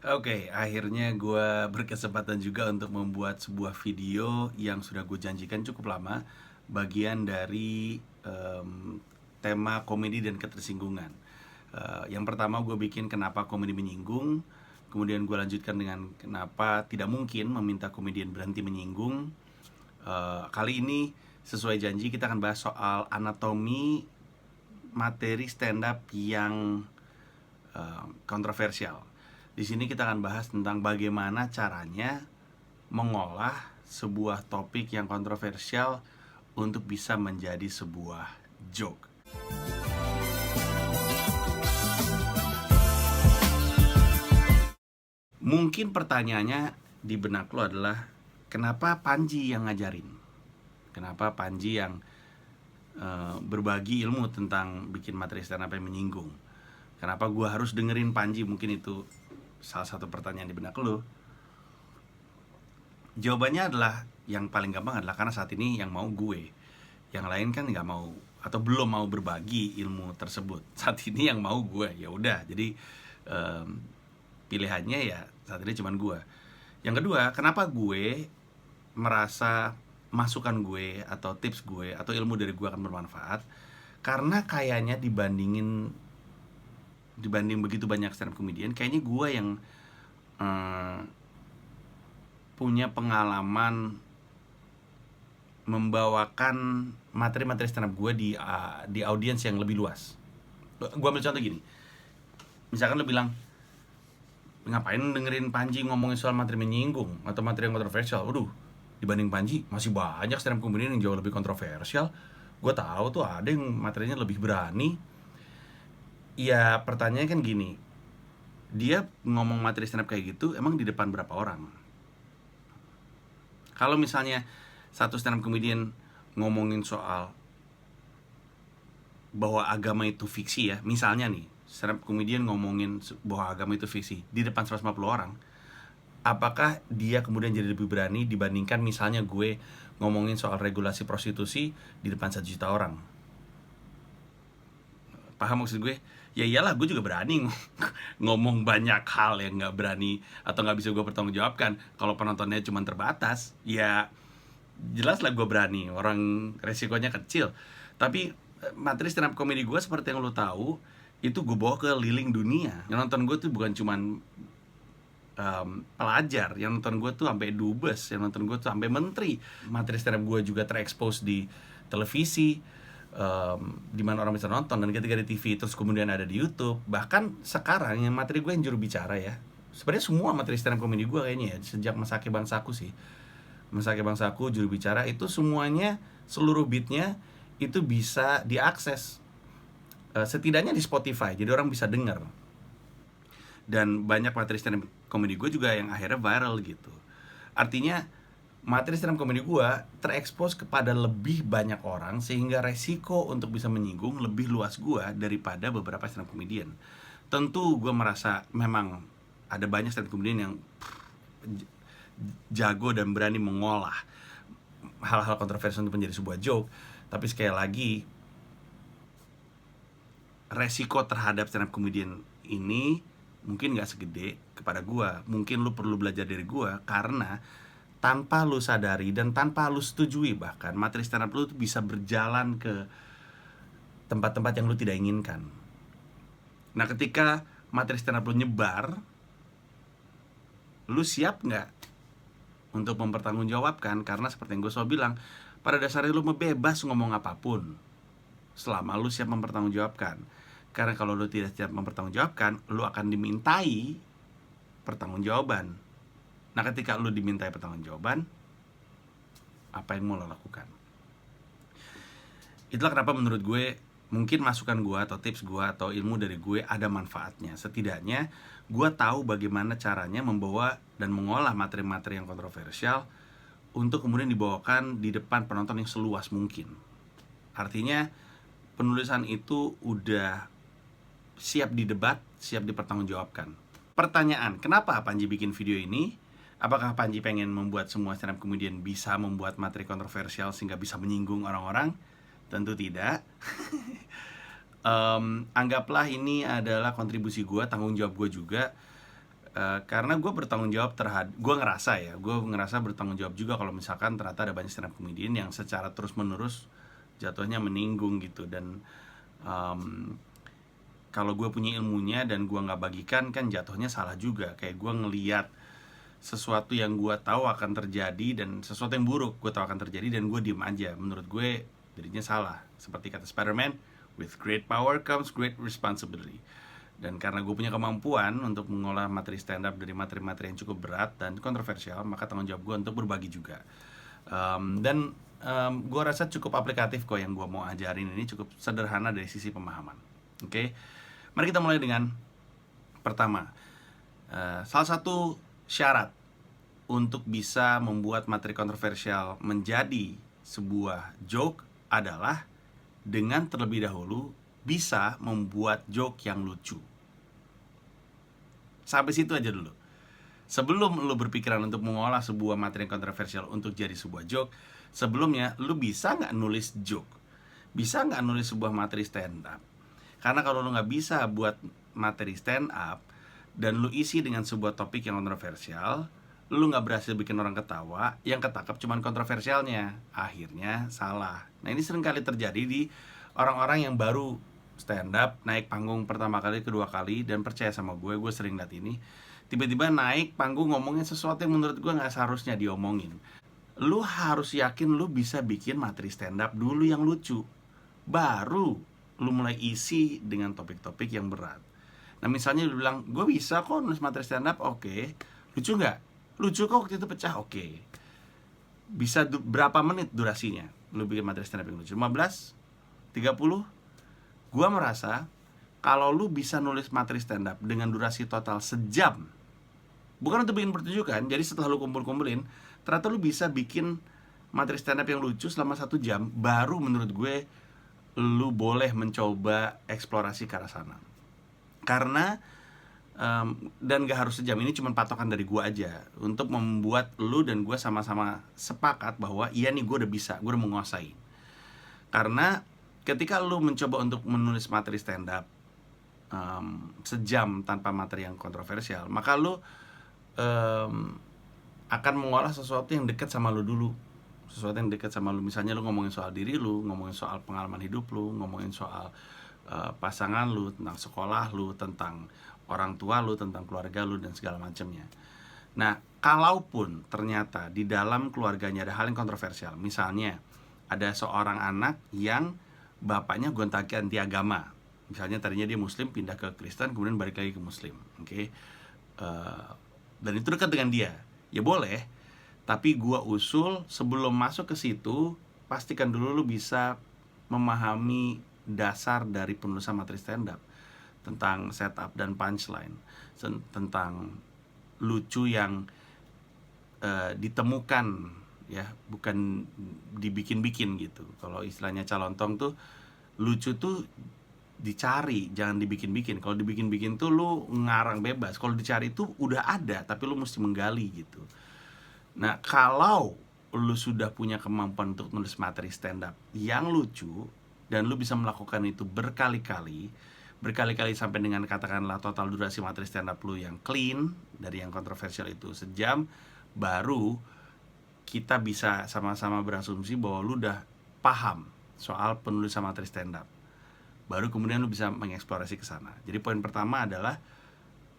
Oke, akhirnya gue berkesempatan juga untuk membuat sebuah video yang sudah gue janjikan cukup lama. Bagian dari tema komedi dan ketersinggungan. Yang pertama gue bikin kenapa komedi menyinggung. Kemudian gue lanjutkan dengan kenapa tidak mungkin meminta komedian berhenti menyinggung. Kali ini sesuai janji kita akan bahas soal anatomi materi stand up yang kontroversial. Di sini kita akan bahas tentang bagaimana caranya mengolah sebuah topik yang kontroversial untuk bisa menjadi sebuah joke. Mungkin pertanyaannya di benak lo adalah, kenapa Panji yang ngajarin? Kenapa Panji yang berbagi ilmu tentang bikin materi stand up yang menyinggung? Kenapa gue harus dengerin Panji? Mungkin itu salah satu pertanyaan di benak lo. Jawabannya adalah, yang paling gampang adalah karena saat ini yang mau gue. Yang lain kan nggak mau atau belum mau berbagi ilmu tersebut. Saat ini yang mau gue, ya udah. Jadi pilihannya ya saat ini cuman gue. Yang kedua, kenapa gue merasa masukan gue atau tips gue atau ilmu dari gue akan bermanfaat? Karena kayaknya dibanding begitu banyak stand up comedian, kayaknya gue yang punya pengalaman membawakan materi-materi stand up gue di audiens yang lebih luas. Gue ambil contoh gini, misalkan lo bilang, ngapain dengerin Panji ngomongin soal materi menyinggung atau materi yang kontroversial? Waduh, dibanding Panji masih banyak stand up comedian yang jauh lebih kontroversial. Gue tahu tuh ada yang materinya lebih berani. Ya pertanyaannya kan gini, dia ngomong materi stand up kayak gitu emang di depan berapa orang? Kalau misalnya satu stand up comedian ngomongin soal bahwa agama itu fiksi ya, misalnya nih stand up comedian ngomongin bahwa agama itu fiksi di depan 150 orang, apakah dia kemudian jadi lebih berani dibandingkan misalnya gue ngomongin soal regulasi prostitusi di depan 1 juta orang? Paham maksud gue? Ya iyalah, gue juga berani ngomong banyak hal yang gak berani atau gak bisa gue pertanggungjawabkan kalau penontonnya cuma terbatas. Ya jelas lah gue berani, orang resikonya kecil. Tapi materi stand up comedy gue seperti yang lo tahu, itu gue bawa ke liling dunia. Yang nonton gue tuh bukan cuman pelajar, yang nonton gue tuh sampai dubes, yang nonton gue tuh sampai menteri. Materi stand up gue juga terekspos di televisi, di mana orang bisa nonton, dan ketika di TV terus kemudian ada di YouTube. Bahkan sekarang yang materi gue yang juru bicara ya, sebenarnya semua materi stand up comedy gue kayaknya ya, sejak Masake Bangsaku sih, Masake Bangsaku, juru bicara, itu semuanya, seluruh beatnya itu bisa diakses, setidaknya di Spotify, jadi orang bisa denger. Dan banyak materi stand up comedy gue juga yang akhirnya viral gitu. Artinya materi stand up comedy gue terekspos kepada lebih banyak orang, sehingga resiko untuk bisa menyinggung lebih luas gue daripada beberapa stand up comedian. Tentu gue merasa memang ada banyak stand up comedian yang jago dan berani mengolah hal-hal kontroversial untuk menjadi sebuah joke. Tapi sekali lagi, resiko terhadap stand up comedian ini mungkin gak segede kepada gue. Mungkin lu perlu belajar dari gue, karena tanpa lu sadari dan tanpa lu setujui, bahkan materi stand up lu tuh bisa berjalan ke tempat-tempat yang lu tidak inginkan. Nah ketika materi stand up lu nyebar, lu siap gak untuk mempertanggungjawabkan? Karena seperti yang gue selalu bilang, pada dasarnya lu bebas ngomong apapun selama lu siap mempertanggungjawabkan. Karena kalau lu tidak siap mempertanggungjawabkan, lu akan dimintai pertanggungjawaban. Nah ketika lu dimintai pertanggungjawaban, apa yang mau lo lakukan? Itulah kenapa menurut gue, mungkin masukan gue atau tips gue atau ilmu dari gue ada manfaatnya. Setidaknya gue tahu bagaimana caranya membawa dan mengolah materi-materi yang kontroversial untuk kemudian dibawakan di depan penonton yang seluas mungkin. Artinya penulisan itu udah siap didebat, siap dipertanggungjawabkan. Pertanyaan, kenapa Panji bikin video ini? Apakah Panji pengen membuat semua stand up comedian bisa membuat materi kontroversial sehingga bisa menyinggung orang-orang? Tentu tidak. Anggaplah ini adalah kontribusi gue, tanggung jawab gue juga. Karena gue bertanggung jawab gue ngerasa bertanggung jawab juga kalau misalkan ternyata ada banyak stand up comedian yang secara terus menerus jatuhnya meninggung gitu. Dan kalau gue punya ilmunya dan gue nggak bagikan, kan jatuhnya salah juga. Kayak gue ngeliat sesuatu yang gue tahu akan terjadi dan sesuatu yang buruk gue tahu akan terjadi dan gue diem aja. Menurut gue jadinya salah. Seperti kata Spider-Man, with great power comes great responsibility. Dan karena gue punya kemampuan untuk mengolah materi stand up dari materi-materi yang cukup berat dan kontroversial, maka tanggung jawab gue untuk berbagi juga. Gue rasa cukup aplikatif kok yang gue mau ajarin ini, cukup sederhana dari sisi pemahaman. Oke, mari kita mulai dengan pertama. Salah satu syarat untuk bisa membuat materi kontroversial menjadi sebuah joke adalah dengan terlebih dahulu bisa membuat joke yang lucu. Sampai situ aja dulu. Sebelum lu berpikiran untuk mengolah sebuah materi yang kontroversial untuk jadi sebuah joke, sebelumnya lu bisa nggak nulis joke? Bisa nggak nulis sebuah materi stand up? Karena kalau lu nggak bisa buat materi stand up dan lu isi dengan sebuah topik yang kontroversial, lu nggak berhasil bikin orang ketawa, yang ketangkap cuman kontroversialnya, akhirnya salah. Nah, ini sering kali terjadi di orang-orang yang baru stand up, naik panggung pertama kali, kedua kali, dan percaya sama gue sering liat ini. Tiba-tiba naik panggung ngomongin sesuatu yang menurut gue nggak seharusnya diomongin. Lu harus yakin lu bisa bikin materi stand up dulu yang lucu, baru lu mulai isi dengan topik-topik yang berat. Nah, misalnya lu bilang, gue bisa kok nulis materi stand up, oke. Lucu nggak? Lucu kok waktu itu pecah, oke. Bisa berapa menit durasinya lu bikin materi stand up yang lucu? 15? 30? Gua merasa kalau lu bisa nulis materi stand up dengan durasi total sejam, bukan untuk bikin pertunjukan, jadi setelah lu kumpul-kumpulin, ternyata lu bisa bikin materi stand up yang lucu selama 1 jam, baru menurut gue lu boleh mencoba eksplorasi ke arah sana. Karena dan gak harus sejam, ini cuma patokan dari gue aja untuk membuat lu dan gue sama-sama sepakat bahwa iya nih, gue udah bisa, gue udah menguasai. Karena ketika lu mencoba untuk menulis materi stand up sejam tanpa materi yang kontroversial, maka lu akan mengolah sesuatu yang dekat sama lu dulu. Sesuatu yang dekat sama lu. Misalnya lu ngomongin soal diri lu, ngomongin soal pengalaman hidup lu, ngomongin soal pasangan lu, tentang sekolah lu, tentang orang tua lu, tentang keluarga lu, dan segala macamnya. Nah, kalaupun ternyata di dalam keluarganya ada hal yang kontroversial, misalnya ada seorang anak yang bapaknya gonta-ganti agama, misalnya tadinya dia Muslim pindah ke Kristen kemudian balik lagi ke Muslim, oke? Dan itu dekat dengan dia, ya boleh. Tapi gua usul sebelum masuk ke situ, pastikan dulu lu bisa memahami dasar dari penulisan materi stand up, tentang setup dan punchline, tentang lucu yang ditemukan, ya, bukan dibikin-bikin gitu. Kalau istilahnya Calontong tuh, lucu tuh dicari, jangan dibikin-bikin. Kalau dibikin-bikin tuh lu ngarang bebas. Kalau dicari tuh udah ada, tapi lu mesti menggali gitu. Nah, kalau lu sudah punya kemampuan untuk nulis materi stand up yang lucu, dan lu bisa melakukan itu berkali-kali sampai dengan katakanlah total durasi materi stand up lu yang clean, dari yang kontroversial itu sejam, baru kita bisa sama-sama berasumsi bahwa lu udah paham soal penulisan materi stand up. Baru kemudian lu bisa mengeksplorasi ke sana. Jadi poin pertama adalah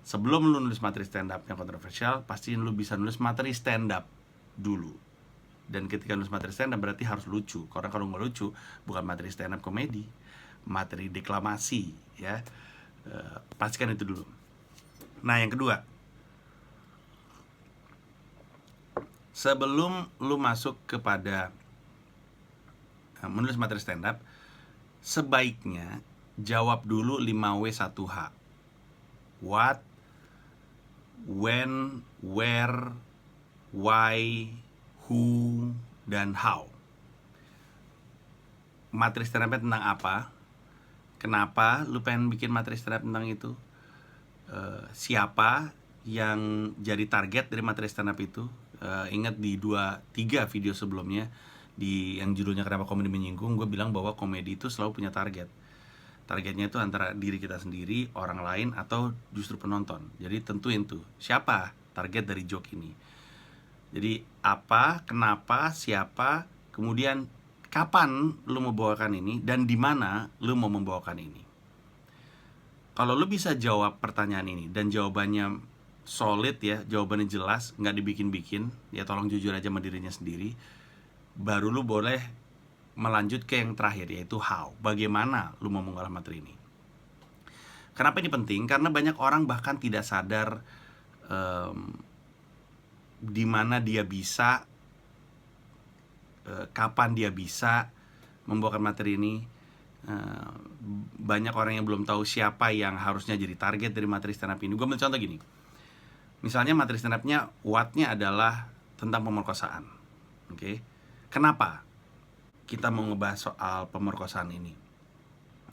sebelum lu nulis materi stand up yang kontroversial, pastiin lu bisa nulis materi stand up dulu. Dan ketika nulis materi stand up berarti harus lucu. Karena kalau nggak lucu, bukan materi stand up komedi, materi deklamasi, ya. Pastikan itu dulu. Nah, yang kedua, sebelum lu masuk kepada menulis materi stand up, sebaiknya jawab dulu 5W1H. What, when, where, why, who, dan how. Materi stand up tentang apa? Kenapa lu pengen bikin materi stand up tentang itu? Siapa yang jadi target dari materi stand up itu? Ingat di 2-3 video sebelumnya, di yang judulnya Kenapa Komedi Menyinggung, gue bilang bahwa komedi itu selalu punya target. Targetnya itu antara diri kita sendiri, orang lain, atau justru penonton. Jadi tentuin tuh, siapa target dari joke ini. Jadi apa, kenapa, siapa, kemudian kapan lu mau bawakan ini, dan di mana lu mau membawakan ini. Kalau lu bisa jawab pertanyaan ini, dan jawabannya solid ya, jawabannya jelas, nggak dibikin-bikin, ya tolong jujur aja sama dirinya sendiri, baru lu boleh melanjut ke yang terakhir, yaitu how. Bagaimana lu mau mengolah materi ini. Kenapa ini penting? Karena banyak orang bahkan tidak sadar di mana dia bisa, kapan dia bisa membawakan materi ini. Banyak orang yang belum tahu siapa yang harusnya jadi target dari materi stand up ini. Gue ambil contoh gini. Misalnya materi stand up-nya, what-nya adalah tentang pemerkosaan. Oke. Kenapa kita mau ngebahas soal pemerkosaan ini?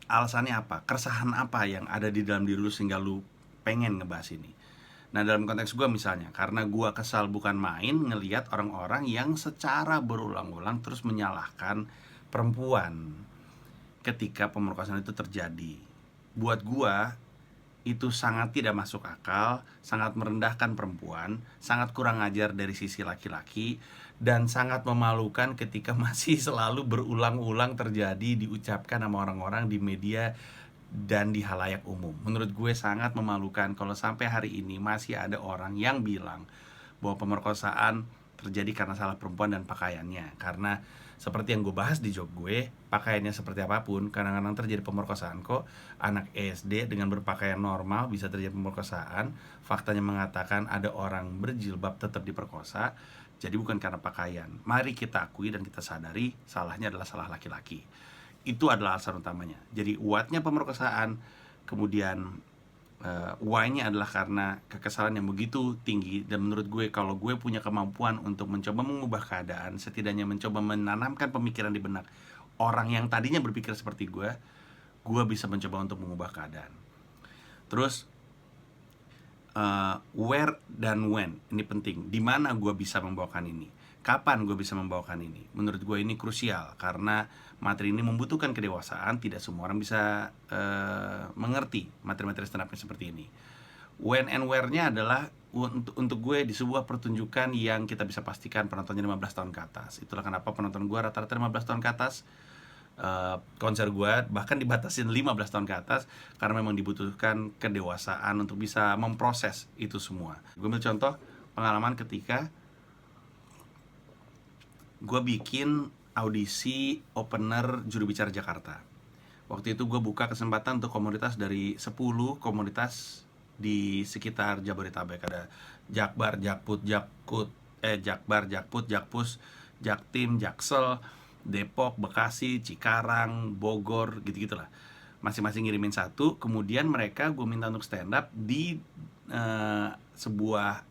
Alasannya apa? Keresahan apa yang ada di dalam diri lu sehingga lu pengen ngebahas ini? Nah, dalam konteks gue misalnya, karena gue kesal bukan main ngelihat orang-orang yang secara berulang-ulang terus menyalahkan perempuan ketika pemerkosaan itu terjadi. Buat gue, itu sangat tidak masuk akal, sangat merendahkan perempuan, sangat kurang ajar dari sisi laki-laki, dan sangat memalukan ketika masih selalu berulang-ulang terjadi diucapkan sama orang-orang di media dan di halayak umum. Menurut gue sangat memalukan kalau sampai hari ini masih ada orang yang bilang bahwa pemerkosaan terjadi karena salah perempuan dan pakaiannya. Karena seperti yang gue bahas di joke gue, pakaiannya seperti apapun, kadang-kadang terjadi pemerkosaan kok. Anak SD dengan berpakaian normal bisa terjadi pemerkosaan. Faktanya mengatakan ada orang berjilbab tetap diperkosa. Jadi bukan karena pakaian. Mari kita akui dan kita sadari salahnya adalah salah laki-laki. Itu adalah alasan utamanya. Jadi what-nya pemerkosaan, kemudian why-nya adalah karena kekesalan yang begitu tinggi. Dan menurut gue, kalau gue punya kemampuan untuk mencoba mengubah keadaan, setidaknya mencoba menanamkan pemikiran di benak orang yang tadinya berpikir seperti gue bisa mencoba untuk mengubah keadaan. Terus where dan when, ini penting. Di mana gue bisa membawakan ini, kapan gue bisa membawakan ini. Menurut gue ini krusial, karena materi ini membutuhkan kedewasaan. Tidak semua orang bisa mengerti materi-materi stand up seperti ini. When and where-nya adalah untuk gue di sebuah pertunjukan yang kita bisa pastikan penontonnya 15 tahun ke atas. Itulah kenapa penonton gue rata-rata 15 tahun ke atas. Konser gue bahkan dibatasin 15 tahun ke atas, karena memang dibutuhkan kedewasaan untuk bisa memproses itu semua. Gue ambil contoh pengalaman ketika gue bikin audisi opener juru bicara Jakarta. Waktu itu gue buka kesempatan untuk komunitas dari 10 komunitas di sekitar Jabodetabek. Ada Jakbar, Jakput, Jakbar, Jakput, Jakpus, Jaktim, Jaksel, Depok, Bekasi, Cikarang, Bogor, gitu-gitulah. Masing-masing ngirimin satu. Kemudian mereka gue minta untuk stand up di sebuah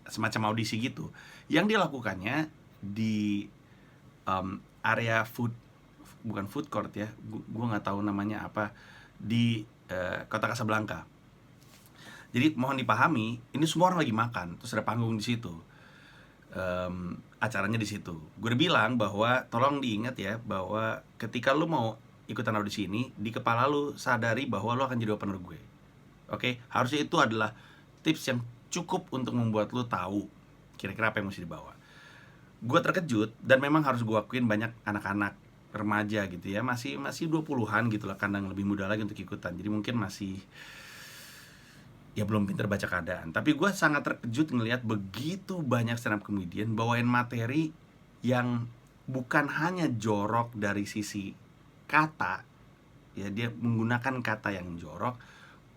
semacam audisi gitu. Yang dilakukannya di area bukan food court ya, gue nggak tahu namanya apa, di kota Casablanca. Jadi mohon dipahami, ini semua orang lagi makan, terus ada panggung di situ, acaranya di situ. Gue udah bilang bahwa tolong diingat ya, bahwa ketika lu mau ikutan audisi ini, di kepala lu sadari bahwa lu akan jadi opener gue. Oke, harusnya itu adalah tips yang cukup untuk membuat lu tahu kira-kira apa yang mesti dibawa. Gue terkejut, dan memang harus gue akuin banyak anak-anak remaja gitu ya, masih 20-an gitu lah, kadang lebih muda lagi untuk ikutan. Jadi mungkin masih ya belum pintar baca keadaan. Tapi gue sangat terkejut ngelihat begitu banyak stand up comedian bawain materi yang bukan hanya jorok dari sisi kata, ya dia menggunakan kata yang jorok,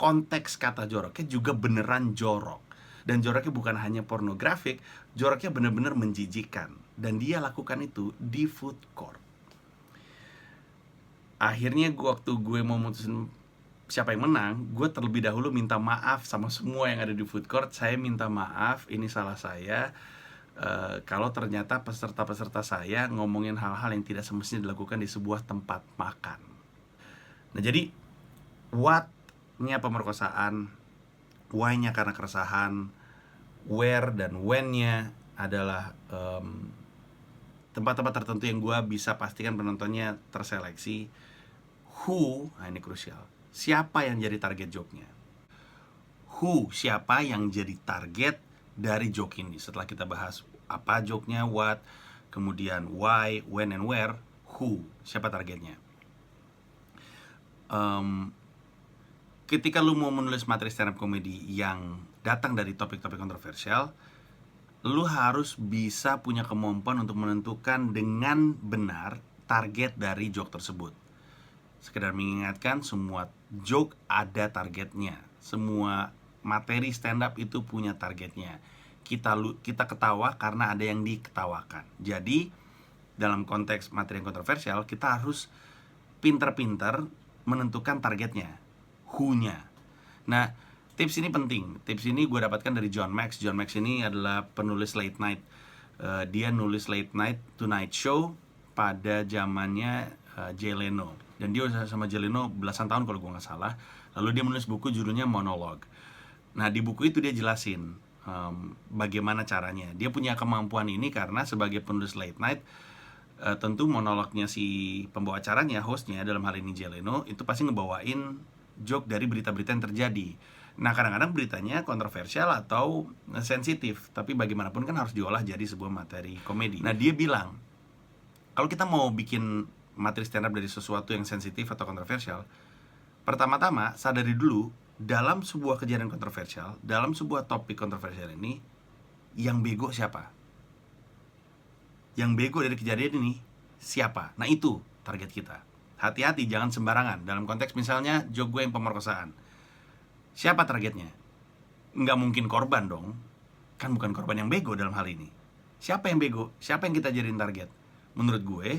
konteks kata joroknya juga beneran jorok. Dan joroknya bukan hanya pornografik, joroknya benar-benar menjijikkan. Dan dia lakukan itu di food court. Akhirnya waktu gue mau mutusin siapa yang menang, gue terlebih dahulu minta maaf sama semua yang ada di food court. Saya minta maaf, ini salah saya. Kalau ternyata peserta-peserta saya ngomongin hal-hal yang tidak semestinya dilakukan di sebuah tempat makan. Nah jadi, what-nya pemerkosaan, why-nya karena keresahan, where dan when-nya adalah tempat-tempat tertentu yang gue bisa pastikan penontonnya terseleksi. Who, nah ini krusial. Siapa yang jadi target joke-nya? Who, siapa yang jadi target dari joke ini? Setelah kita bahas apa joke-nya, what, kemudian why, when, and where, who, siapa targetnya? Ketika lu mau menulis materi stand up comedy yang datang dari topik-topik kontroversial, lu harus bisa punya kemampuan untuk menentukan dengan benar target dari joke tersebut. Sekedar mengingatkan, semua joke ada targetnya. Semua materi stand up itu punya targetnya. Kita ketawa karena ada yang diketawakan. Jadi, dalam konteks materi yang kontroversial, kita harus pinter-pinter menentukan targetnya, who-nya. Nah, tips ini penting. Tips ini gue dapatkan dari John Max. John Max ini adalah penulis late night. Dia nulis late night Tonight Show pada zamannya Jay Leno. Dan dia sama Jay Leno belasan tahun kalau gue nggak salah. Lalu dia menulis buku judulnya Monologue. Nah, di buku itu dia jelasin bagaimana caranya. Dia punya kemampuan ini karena sebagai penulis late night, tentu monolognya si pembawa acaranya, hostnya, dalam hal ini Jay Leno, itu pasti ngebawain joke dari berita-berita yang terjadi. Nah, kadang-kadang beritanya kontroversial atau sensitif, tapi bagaimanapun kan harus diolah jadi sebuah materi komedi. Nah, dia bilang, kalau kita mau bikin materi stand up dari sesuatu yang sensitif atau kontroversial, pertama-tama sadari dulu, dalam sebuah kejadian kontroversial, dalam sebuah topik kontroversial ini, yang bego siapa? Yang bego dari kejadian ini siapa? Nah, itu target kita. Hati-hati, jangan sembarangan. Dalam konteks misalnya joke gue yang pemerkosaan, siapa targetnya? Nggak mungkin korban dong. Kan bukan korban yang bego dalam hal ini. Siapa yang bego? Siapa yang kita jadiin target? Menurut gue,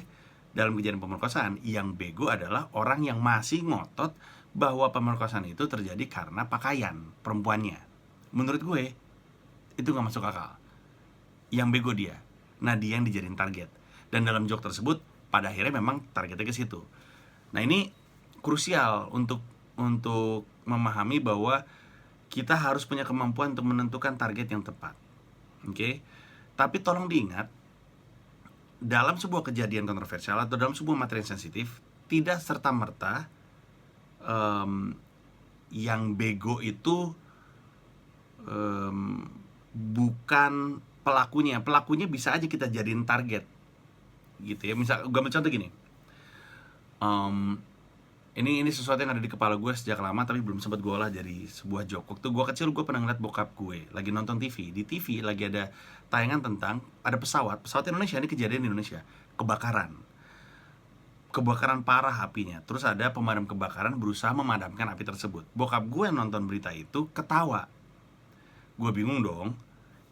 dalam kejadian pemerkosaan, yang bego adalah orang yang masih ngotot bahwa pemerkosaan itu terjadi karena pakaian perempuannya. Menurut gue, itu nggak masuk akal. Yang bego dia. Nah, dia yang dijadiin target. Dan dalam joke tersebut, pada akhirnya memang targetnya ke situ. Nah, ini krusial untuk memahami bahwa kita harus punya kemampuan untuk menentukan target yang tepat. Oke? Tapi tolong diingat, dalam sebuah kejadian kontroversial atau dalam sebuah materi yang sensitif, tidak serta-merta yang bego itu bukan pelakunya. Pelakunya bisa aja kita jadiin target, gitu ya. Misal, gue ambil contoh gini. Ini sesuatu yang ada di kepala gue sejak lama, tapi belum sempat gue olah dari sebuah joke. Waktu gue kecil, gue pernah ngeliat bokap gue lagi nonton TV. Di TV lagi ada tayangan tentang ada pesawat Indonesia, ini kejadian di Indonesia, kebakaran parah apinya. Terus ada pemadam kebakaran berusaha memadamkan api tersebut. Bokap gue yang nonton berita itu ketawa. Gue bingung dong,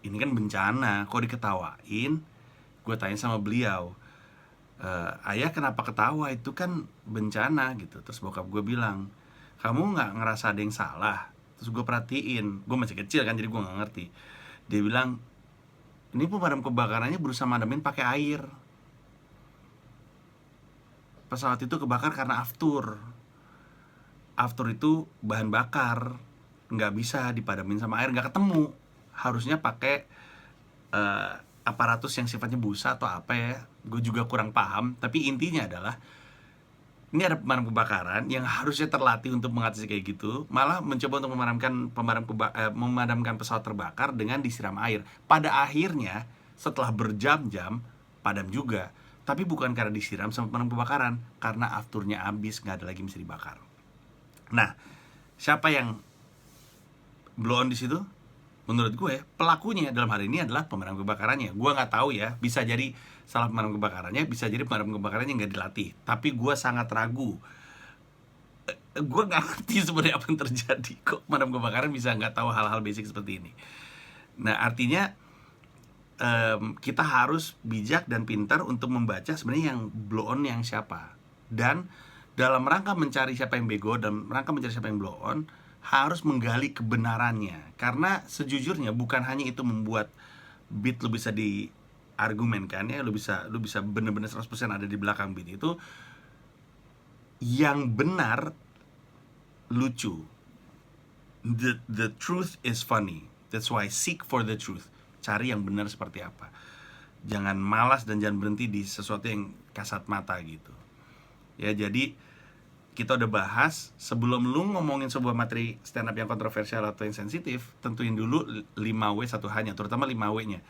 ini kan bencana, kok diketawain? Gue tanya sama beliau, ayah kenapa ketawa, itu kan bencana gitu. Terus bokap gue bilang, kamu nggak ngerasa ada yang salah? Terus gue perhatiin, gue masih kecil kan, jadi gue nggak ngerti. Dia bilang, ini pemadam kebakarannya berusaha madamin pakai air. Pesawat itu kebakar karena aftur. Aftur itu bahan bakar, nggak bisa dipadamin sama air, nggak ketemu. Harusnya pakai aparatus yang sifatnya busa atau apa ya, gue juga kurang paham. Tapi intinya adalah, ini ada pemadam kebakaran yang harusnya terlatih untuk mengatasi kayak gitu, malah mencoba untuk memadamkan pesawat terbakar dengan disiram air. Pada akhirnya, setelah berjam-jam, padam juga. Tapi bukan karena disiram sama pemadam kebakaran, karena afturnya habis, nggak ada lagi yang bisa dibakar. Nah, siapa yang blow on di situ? Menurut gue, pelakunya dalam hal ini adalah pemadam kebakarannya. Gue nggak tahu ya, bisa jadi salah pemadam kebakarannya, bisa jadi pemadam kebakarannya nggak dilatih. Tapi gue sangat ragu. Gue nggak ngerti sebenarnya apa yang terjadi. Kok pemadam kebakaran bisa nggak tahu hal-hal basic seperti ini. Nah, artinya kita harus bijak dan pintar untuk membaca sebenarnya yang blow on yang siapa. Dan dalam rangka mencari siapa yang bego, dalam rangka mencari siapa yang blow on, harus menggali kebenarannya. Karena sejujurnya bukan hanya itu membuat beat lu bisa diargumenkan ya, lu bisa bener-bener 100% ada di belakang beat itu. Yang benar lucu. The truth is funny. That's why seek for the truth. Cari yang benar seperti apa. Jangan malas dan jangan berhenti di sesuatu yang kasat mata gitu. Ya, jadi kita udah bahas, sebelum lu ngomongin sebuah materi stand up yang kontroversial atau yang sensitif, tentuin dulu 5W 1H-nya, terutama 5W-nya.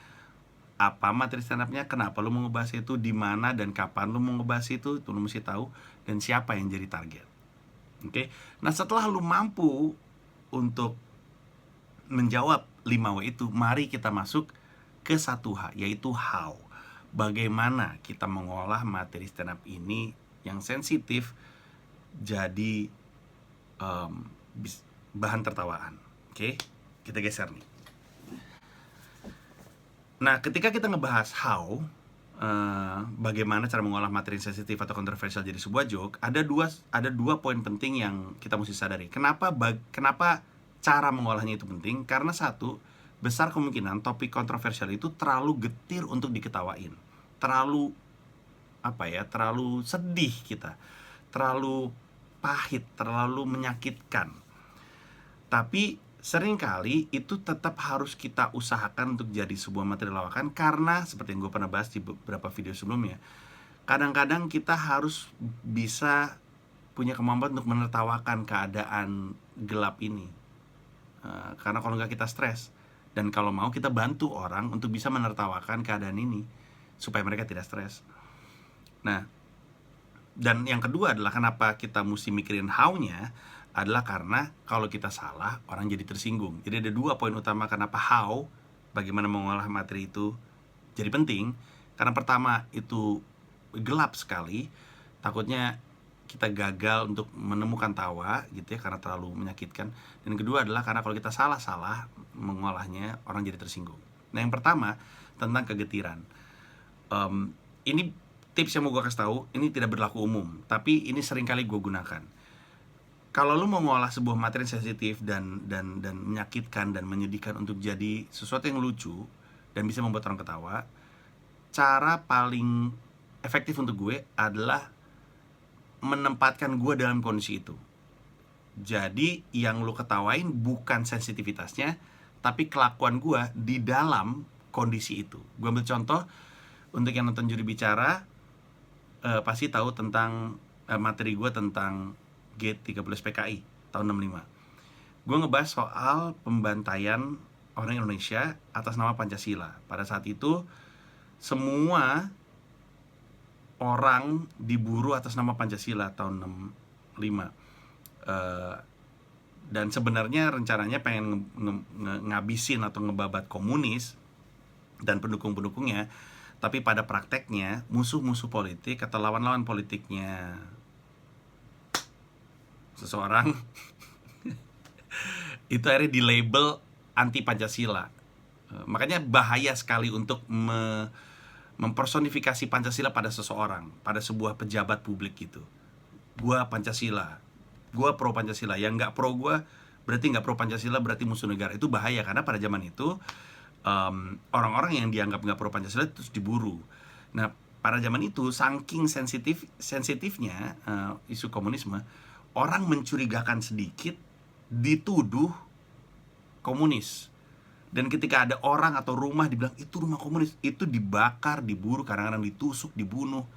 Apa materi stand up-nya, kenapa lu mau ngebahas itu, di mana dan kapan lu mau ngebahas itu lu mesti tahu, dan siapa yang jadi target. Oke. Nah, setelah lu mampu untuk menjawab 5W itu, mari kita masuk ke 1H, yaitu how. Bagaimana kita mengolah materi stand up ini yang sensitif jadi bahan tertawaan. Oke, kita geser nih. Nah, ketika kita ngebahas how, bagaimana cara mengolah materi sensitif atau kontroversial jadi sebuah joke, ada dua poin penting yang kita mesti sadari. Kenapa cara mengolahnya itu penting? Karena satu, besar kemungkinan topik kontroversial itu terlalu getir untuk diketawain, terlalu sedih kita, terlalu pahit, terlalu menyakitkan. Tapi seringkali itu tetap harus kita usahakan untuk jadi sebuah materi lawakan, karena seperti yang gue pernah bahas di beberapa video sebelumnya, kadang-kadang kita harus bisa punya kemampuan untuk menertawakan keadaan gelap ini, karena kalau nggak kita stres. Dan kalau mau kita bantu orang untuk bisa menertawakan keadaan ini supaya mereka tidak stres. Nah, dan yang kedua adalah kenapa kita mesti mikirin how-nya, adalah karena kalau kita salah, orang jadi tersinggung. Jadi ada dua poin utama kenapa how, bagaimana mengolah materi itu jadi penting. Karena pertama, itu gelap sekali, takutnya kita gagal untuk menemukan tawa gitu ya, karena terlalu menyakitkan. Dan kedua adalah karena kalau kita salah mengolahnya, orang jadi tersinggung. Nah, yang pertama tentang kegetiran. Ini tips yang mau gue kasih tahu, ini tidak berlaku umum, tapi ini seringkali gue gunakan. Kalau lu mau ngolah sebuah materi sensitif dan menyakitkan dan menyedihkan untuk jadi sesuatu yang lucu dan bisa membuat orang ketawa, cara paling efektif untuk gue adalah menempatkan gue dalam kondisi itu. Jadi yang lu ketawain bukan sensitivitasnya, tapi kelakuan gue di dalam kondisi itu. Gue ambil contoh, untuk yang nonton Juri Bicara pasti tahu tentang materi gue tentang G30 PKI tahun 65. Gue ngebahas soal pembantaian orang Indonesia atas nama Pancasila. Pada saat itu semua orang diburu atas nama Pancasila tahun 65. Dan sebenarnya rencananya pengen ngabisin atau ngebabat komunis dan pendukung-pendukungnya. Tapi pada prakteknya, musuh-musuh politik atau lawan-lawan politiknya seseorang itu akhirnya di-label anti Pancasila. Makanya bahaya sekali untuk mempersonifikasi Pancasila pada seseorang, pada sebuah pejabat publik gitu. Gua Pancasila, gua pro Pancasila. Yang nggak pro gua berarti nggak pro Pancasila, berarti musuh negara. Itu bahaya, karena pada zaman itu orang-orang yang dianggap nggak pro Pancasila terus diburu. Nah, pada zaman itu saking sensitifnya isu komunisme, orang mencurigakan sedikit dituduh komunis. Dan ketika ada orang atau rumah dibilang itu rumah komunis, itu dibakar, diburu, kadang-kadang ditusuk, dibunuh.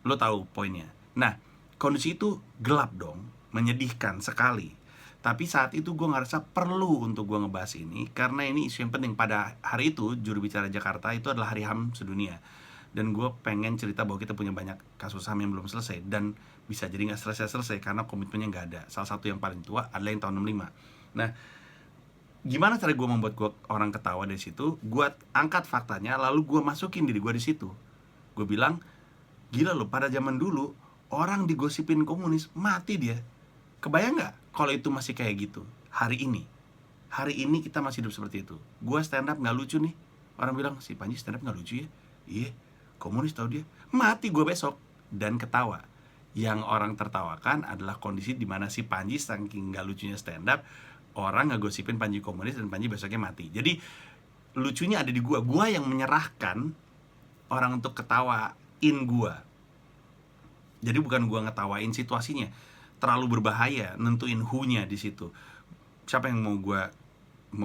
Lo tahu poinnya. Nah, kondisi itu gelap dong, menyedihkan sekali. Tapi saat itu gue ngerasa perlu untuk gue ngebahas ini, karena ini isu yang penting. Pada hari itu, Juru Bicara Jakarta itu adalah hari HAM sedunia. Dan gue pengen cerita bahwa kita punya banyak kasus HAM yang belum selesai, dan bisa jadi gak selesai-selesai karena komitmennya gak ada. Salah satu yang paling tua adalah yang tahun 65. Nah, gimana cara gue membuat orang ketawa dari situ? Gue angkat faktanya, lalu gue masukin diri gue di situ. Gue bilang, gila loh, pada zaman dulu orang digosipin komunis mati dia. Kebayang nggak kalau itu masih kayak gitu hari ini kita masih hidup seperti itu? Gue stand up nggak lucu nih, orang bilang si Panji stand up nggak lucu ya. Iya, komunis tau dia, mati gue besok. Dan ketawa. Yang orang tertawakan adalah kondisi dimana si Panji saking nggak lucunya stand up, orang ngegosipin Panji komunis dan Panji besoknya mati. Jadi lucunya ada di gue yang menyerahkan orang untuk ketawain gue. Jadi bukan gue ngetawain situasinya, terlalu berbahaya nentuin who-nya di situ. Siapa yang mau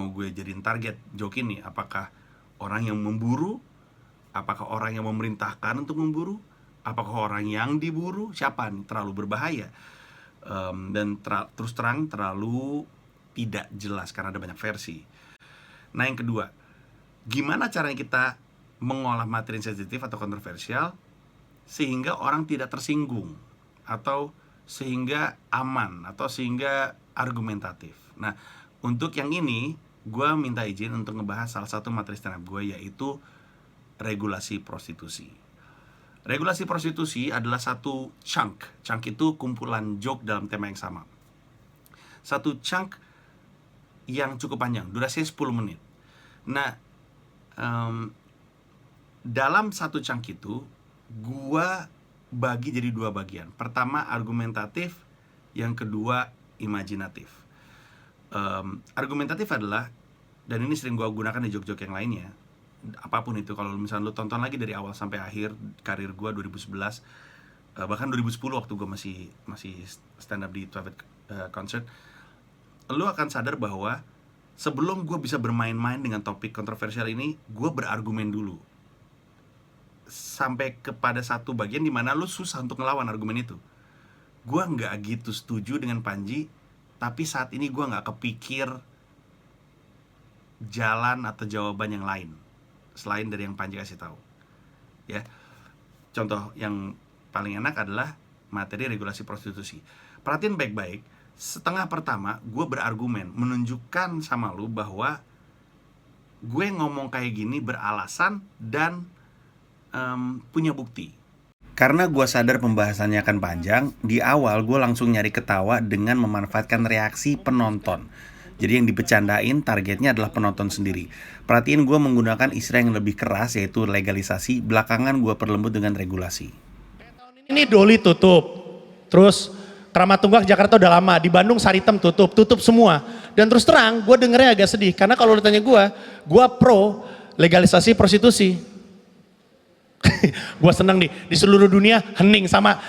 gue jadiin target joke ini? Apakah orang yang memburu? Apakah orang yang memerintahkan untuk memburu? Apakah orang yang diburu? Siapa nih? Terlalu berbahaya. Dan terus terang terlalu tidak jelas karena ada banyak versi. Nah, yang kedua, gimana caranya kita mengolah materi sensitif atau kontroversial sehingga orang tidak tersinggung, atau sehingga aman, atau sehingga argumentatif. Nah, untuk yang ini gue minta izin untuk ngebahas salah satu materi stand up gue, yaitu regulasi prostitusi. Regulasi prostitusi adalah satu chunk itu kumpulan joke dalam tema yang sama. Satu chunk yang cukup panjang, durasinya 10 menit. Nah, dalam satu chunk itu gua bagi jadi 2 bagian. Pertama argumentatif, yang kedua imajinatif. Argumentatif adalah, dan ini sering gua gunakan di joke-joke yang lainnya, apapun itu, kalau misalnya lu tonton lagi dari awal sampai akhir karir gua 2011, bahkan 2010 waktu gua masih stand up di private concert, lu akan sadar bahwa sebelum gue bisa bermain-main dengan topik kontroversial ini, gue berargumen dulu. Sampai kepada satu bagian dimana lu susah untuk ngelawan argumen itu. Gue nggak gitu setuju dengan Panji, tapi saat ini gue nggak kepikir jalan atau jawaban yang lain selain dari yang Panji kasih tahu. Ya, contoh yang paling enak adalah materi regulasi prostitusi. Perhatiin baik-baik. Setengah pertama gue berargumen, menunjukkan sama lu bahwa gue ngomong kayak gini beralasan dan punya bukti. Karena gue sadar pembahasannya akan panjang, di awal gue langsung nyari ketawa dengan memanfaatkan reaksi penonton. Jadi yang dibecandain targetnya adalah penonton sendiri. Perhatiin gue menggunakan istilah yang lebih keras, yaitu legalisasi. Belakangan gue perlembut dengan regulasi. Ini Doli tutup, terus Keramat Tunggak Jakarta udah lama, di Bandung Saritem tutup semua. Dan terus terang, gue dengernya agak sedih, karena kalau lu tanya gue pro legalisasi prostitusi. Gue seneng nih, di seluruh dunia hening sama.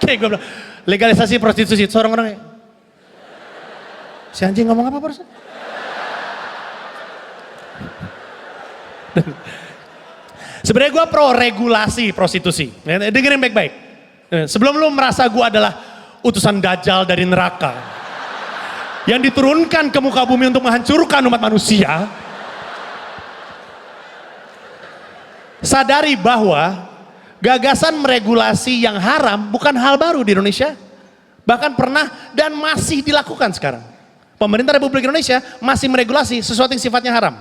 Kayak gue bilang, legalisasi prostitusi, seorang orangnya. Si anjing ngomong apa barusan? Sebenarnya gue pro regulasi prostitusi, dengerin baik-baik. Sebelum lu merasa gue adalah utusan Dajjal dari neraka yang diturunkan ke muka bumi untuk menghancurkan umat manusia, sadari bahwa gagasan meregulasi yang haram bukan hal baru di Indonesia. Bahkan pernah dan masih dilakukan sekarang. Pemerintah Republik Indonesia masih meregulasi sesuatu yang sifatnya haram.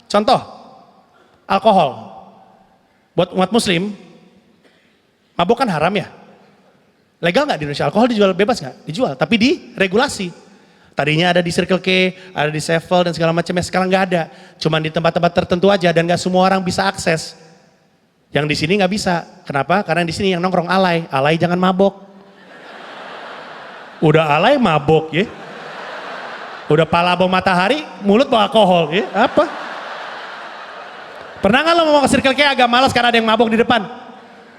Contoh, alkohol. Buat umat muslim, mabuk kan haram ya? Legal nggak di Indonesia? Alkohol dijual bebas nggak? Dijual, tapi diregulasi. Tadinya ada di Circle K, ada di Sevel dan segala macamnya, sekarang nggak ada. Cuman di tempat-tempat tertentu aja dan nggak semua orang bisa akses. Yang di sini nggak bisa. Kenapa? Karena di sini yang nongkrong alay. Alay jangan mabok. Udah alay mabok ya. Udah pala bau matahari, mulut bau alkohol ya. Apa? Pernah nggak lo mau ke Circle K agak malas karena ada yang mabok di depan?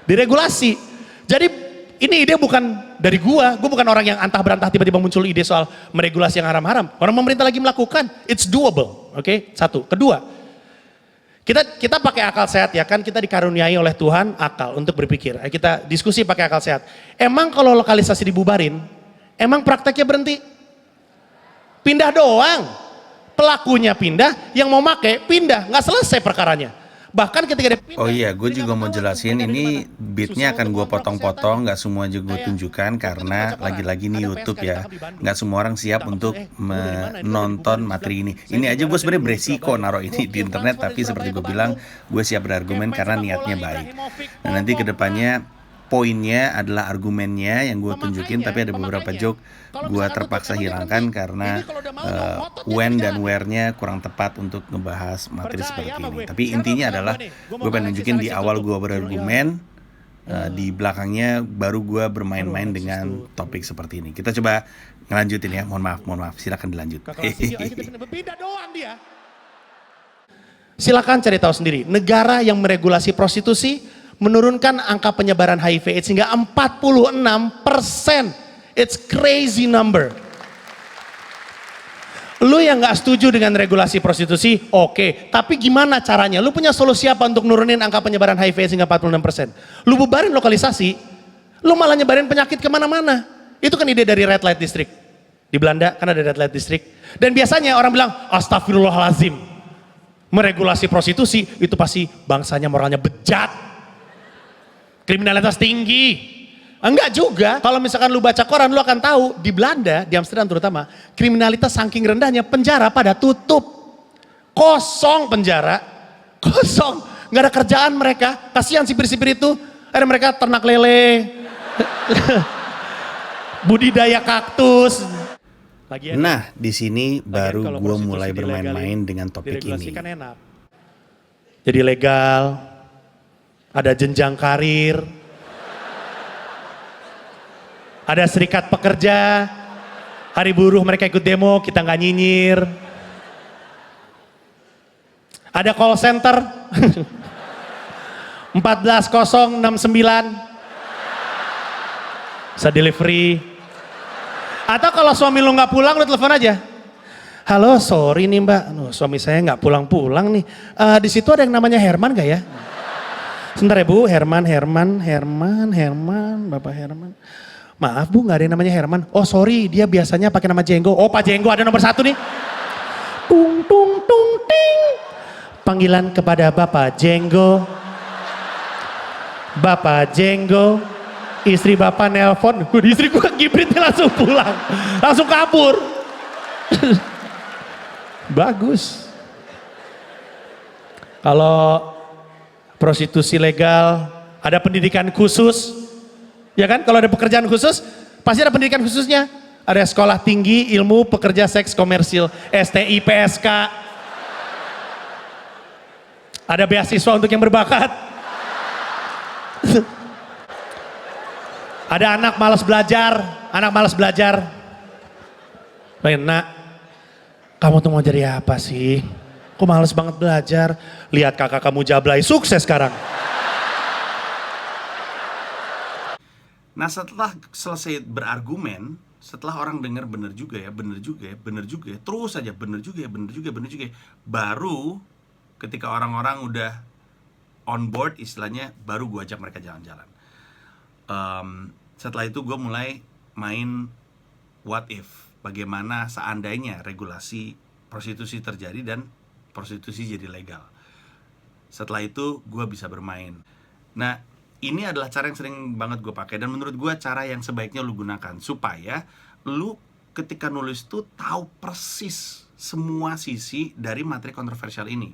Diregulasi. Jadi ini ide bukan dari gua bukan orang yang antah berantah tiba-tiba muncul ide soal meregulasi yang haram-haram. Orang pemerintah lagi melakukan, it's doable. Oke, satu. Kedua, kita pakai akal sehat ya kan, kita dikaruniai oleh Tuhan akal untuk berpikir. Kita diskusi pakai akal sehat. Emang kalau lokalisasi dibubarin, emang prakteknya berhenti? Pindah doang. Pelakunya pindah, yang mau make pindah, nggak selesai perkaranya. Bahkan ketika dia pindah, oh iya, gue juga mau jelasin, ini beatnya akan gue potong-potong, nggak semua juga gue tunjukkan karena lagi-lagi nih YouTube ya, nggak semua orang siap untuk menonton materi ini. Ini aja gue sebenarnya beresiko naruh ini di internet, tapi seperti gue bilang, gue siap berargumen karena niatnya baik. Nah nanti kedepannya poinnya adalah argumennya yang gue tunjukin, tapi ada beberapa joke gue terpaksa hilangkan karena when dan where-nya kurang tepat untuk ngebahas materi seperti ini. Tapi intinya adalah gue pengen nunjukin di awal gue berargumen, di belakangnya baru gue bermain-main dengan topik seperti ini. Kita coba ngelanjutin ya, mohon maaf, silakan dilanjut. Silakan cari tahu sendiri, negara yang meregulasi prostitusi menurunkan angka penyebaran HIV/AIDS hingga 46%. It's crazy number. Lu yang nggak setuju dengan regulasi prostitusi, oke. Tapi gimana caranya? Lu punya solusi apa untuk nurunin angka penyebaran HIV hingga 46%? Lu bubarin lokalisasi, lu malah nyebarin penyakit kemana-mana. Itu kan ide dari Red Light District. Di Belanda kan ada Red Light District. Dan biasanya orang bilang, astagfirullahalazim. Meregulasi prostitusi, itu pasti bangsanya moralnya bejat. Kriminalitas tinggi. Enggak juga, kalau misalkan lu baca koran lu akan tahu di Belanda, di Amsterdam terutama, kriminalitas saking rendahnya penjara pada tutup. Kosong penjara, kosong, nggak ada kerjaan mereka. Kasihan sipir-sipir itu, ada mereka ternak lele, budidaya kaktus. Nah, di sini baru gue mulai bermain-main dengan topik ini. Kan enak. Jadi legal, ada jenjang karir, ada serikat pekerja, hari buruh mereka ikut demo, kita nggak nyinyir. Ada call center, 14069, bisa delivery. Atau kalau suami lu nggak pulang, lu telepon aja. Halo, sorry nih mbak, suami saya nggak pulang-pulang nih. Di situ ada yang namanya Herman gak ya? Sebentar ya bu, Herman, Bapak Herman. Maaf bu, nggak ada yang namanya Herman. Oh sorry, dia biasanya pakai nama Jenggo. Oh Pak Jenggo ada nomor 1 nih. Tung tung tung ting. Panggilan kepada Bapak Jenggo. Bapak Jenggo. Istri Bapak nelpon. Istri gua gibritnya langsung pulang. Langsung kabur. Bagus. Kalau prostitusi legal, ada pendidikan khusus. Ya kan, kalau ada pekerjaan khusus, pasti ada pendidikan khususnya. Ada sekolah tinggi ilmu pekerja seks komersil, STI, PSK. Ada beasiswa untuk yang berbakat. Ada anak malas belajar. Nak, kamu tuh mau jadi apa sih? Kok malas banget belajar? Lihat kakak kamu Jablay, sukses sekarang. Nah setelah selesai berargumen, setelah orang dengar bener juga ya, terus aja bener juga ya, baru ketika orang-orang udah on board istilahnya, baru gue ajak mereka jalan-jalan. Setelah itu gue mulai main what if, bagaimana seandainya regulasi prostitusi terjadi dan prostitusi jadi legal. Setelah itu gue bisa bermain. Nah ini adalah cara yang sering banget gue pakai, dan menurut gue cara yang sebaiknya lu gunakan supaya lu ketika nulis tuh tahu persis semua sisi dari materi kontroversial ini.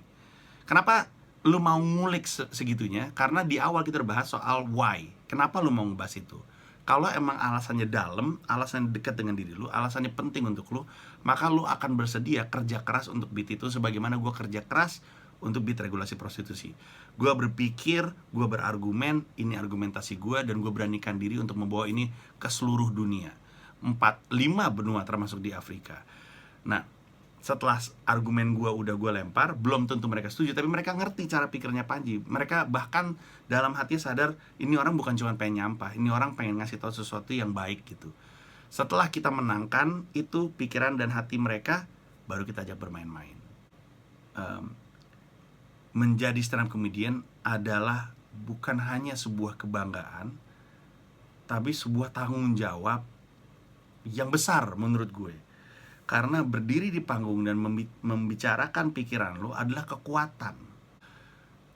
Kenapa lu mau ngulik segitunya? Karena di awal kita bahas soal why. Kenapa lu mau ngebahas itu? Kalau emang alasannya dalam, alasannya dekat dengan diri lu, alasannya penting untuk lu, maka lu akan bersedia kerja keras untuk beat itu, sebagaimana gue kerja keras untuk beat regulasi prostitusi. Gue berpikir, gue berargumen, ini argumentasi gue, dan gue beranikan diri untuk membawa ini ke seluruh dunia. 4-5 benua termasuk di Afrika. Nah, setelah argumen gue udah gue lempar, belum tentu mereka setuju, tapi mereka ngerti cara pikirnya Panji. Mereka bahkan dalam hati sadar, ini orang bukan cuma pengen nyampah, ini orang pengen ngasih tahu sesuatu yang baik gitu. Setelah kita menangkan itu pikiran dan hati mereka, baru kita ajak bermain-main. Menjadi stand up comedian adalah bukan hanya sebuah kebanggaan, tapi sebuah tanggung jawab yang besar menurut gue. Karena berdiri di panggung dan membicarakan pikiran lo adalah kekuatan.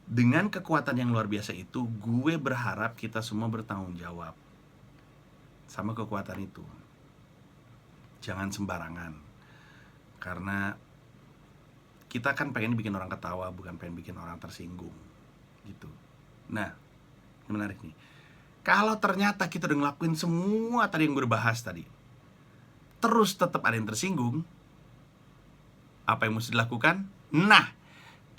Dengan kekuatan yang luar biasa itu, gue berharap kita semua bertanggung jawab sama kekuatan itu. Jangan sembarangan. Karena kita kan pengen bikin orang ketawa, bukan pengen bikin orang tersinggung gitu. Nah, ini menarik nih. Kalau ternyata kita udah ngelakuin semua tadi yang gue udah bahas tadi, terus tetap ada yang tersinggung, apa yang mesti dilakukan? Nah,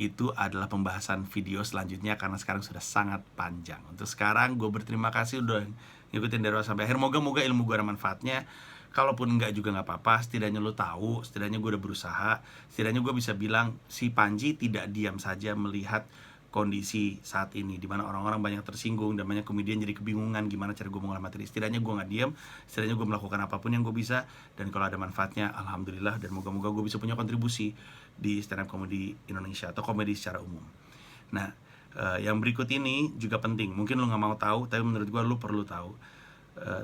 itu adalah pembahasan video selanjutnya, karena sekarang sudah sangat panjang. Untuk sekarang gue berterima kasih udah ngikutin dari awal sampai akhir. Moga-moga ilmu gue ada manfaatnya. Kalaupun enggak juga nggak apa-apa, setidaknya lo tahu, setidaknya gue udah berusaha, setidaknya gue bisa bilang si Panji tidak diam saja melihat kondisi saat ini, di mana orang-orang banyak tersinggung dan banyak komedian jadi kebingungan gimana cara gue mengolah materi. Setidaknya gue nggak diam, setidaknya gue melakukan apapun yang gue bisa, dan kalau ada manfaatnya alhamdulillah, dan moga-moga gue bisa punya kontribusi di stand up comedy Indonesia atau komedi secara umum. Nah, yang berikut ini juga penting, mungkin lu nggak mau tahu, tapi menurut gue lu perlu tahu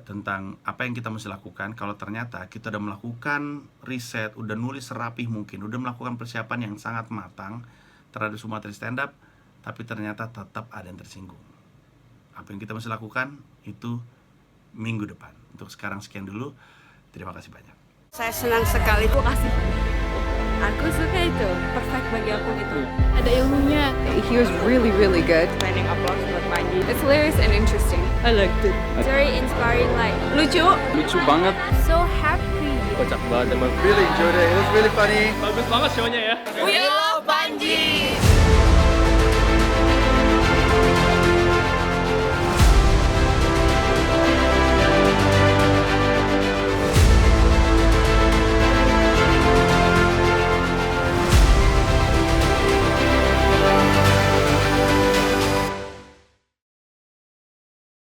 tentang apa yang kita mesti lakukan kalau ternyata kita udah melakukan riset, udah nulis serapih mungkin, udah melakukan persiapan yang sangat matang terhadap semua materi stand up, tapi ternyata tetap ada yang tersinggung. Apa yang kita mesti lakukan itu minggu depan. Untuk sekarang sekian dulu. Terima kasih banyak. Saya senang sekali. Terima kasih. Aku suka itu, perfect bagi aku gitu. Ada ilmunya. He was really good. Standing applause buat Panji. It's hilarious and interesting. I liked it. It's very inspiring, like Lucu. Lucu banget. so happy. Kocak banget emang. Really enjoyed it. It was really funny. Bagus banget show-nya ya. We love Panji.